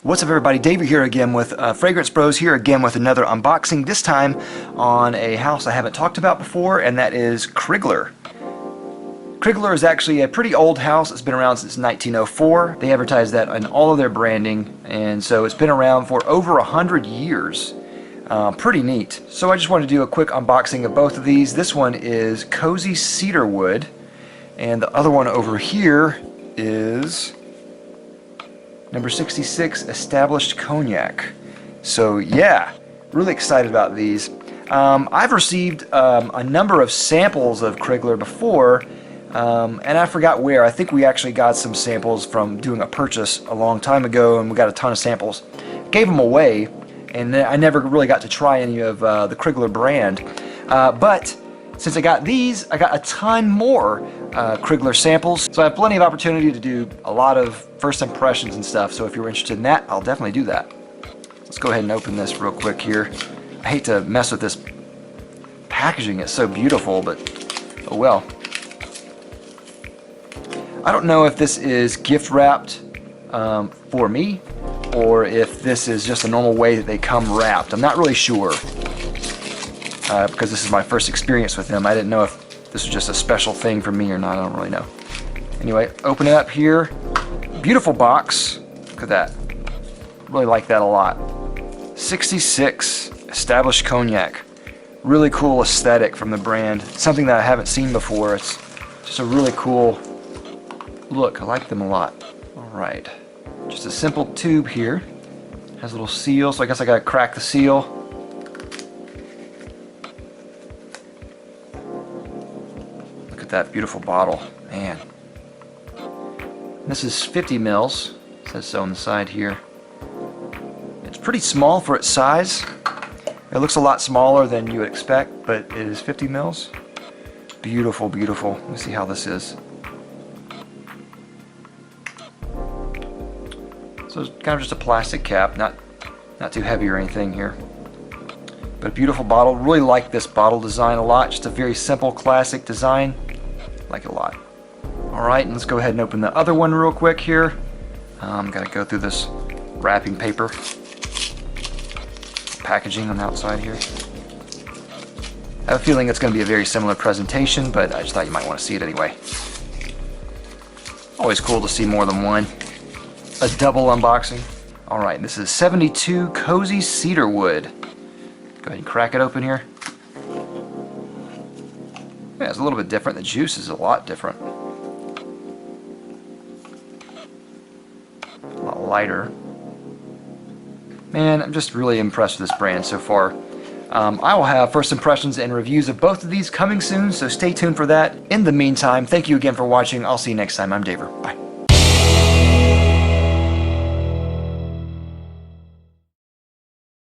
What's up everybody, David here again with Fragrance Bros, here again with another unboxing, this time on a house I haven't talked about before, and that is Krigler. Krigler is actually a pretty old house. It's been around since 1904. They advertise that in all of their branding, and so it's been around for over 100 years. Pretty neat. So I just wanted to do a quick unboxing of both of these. This one is Cozy Cedar Wood, and the other one over here is number 66, Established Cognac. So yeah, really excited about these. I've received a number of samples of Krigler before, and I forgot where. I think we actually got some samples from doing a purchase a long time ago, and we got a ton of samples. Gave them away, and I never really got to try any of the Krigler brand. But since I got these, I got a ton more Krigler samples, so I have plenty of opportunity to do a lot of first impressions and stuff. So if you're interested in that, I'll definitely do that. Let's go ahead and open this real quick here. I hate to mess with this packaging, it's so beautiful, but oh well. I don't know if this is gift wrapped for me, or if this is just a normal way that they come wrapped. I'm not really sure. Because this is my first experience with them. I didn't know if this was just a special thing for me or not. I don't really know. Anyway, open it up here. Beautiful box. Look at that. Really like that a lot. 66 Established Cognac. Really cool aesthetic from the brand. Something that I haven't seen before. It's just a really cool look. I like them a lot. Alright. Just a simple tube here. Has a little seal, so I guess I gotta crack the seal. That beautiful bottle, man. This is 50 mils. It says so on the side here. It's pretty small for its size. It looks a lot smaller than you would expect, but it is 50 mils. Beautiful, beautiful. Let me see how this is. So it's kind of just a plastic cap, not too heavy or anything here. But a beautiful bottle. Really like this bottle design a lot. Just a very simple, classic design. Like it a lot. Alright, and let's go ahead and open the other one real quick here. Gotta go through this wrapping paper. Packaging on the outside here. I have a feeling it's going to be a very similar presentation, but I just thought you might want to see it anyway. Always cool to see more than one. A double unboxing. Alright, this is 72 Cozy Cedar Wood. Go ahead and crack it open here. Yeah, it's a little bit different. The juice is a lot different. A lot lighter. Man, I'm just really impressed with this brand so far. I will have first impressions and reviews of both of these coming soon, so stay tuned for that. In the meantime, thank you again for watching. I'll see you next time. I'm David. Bye.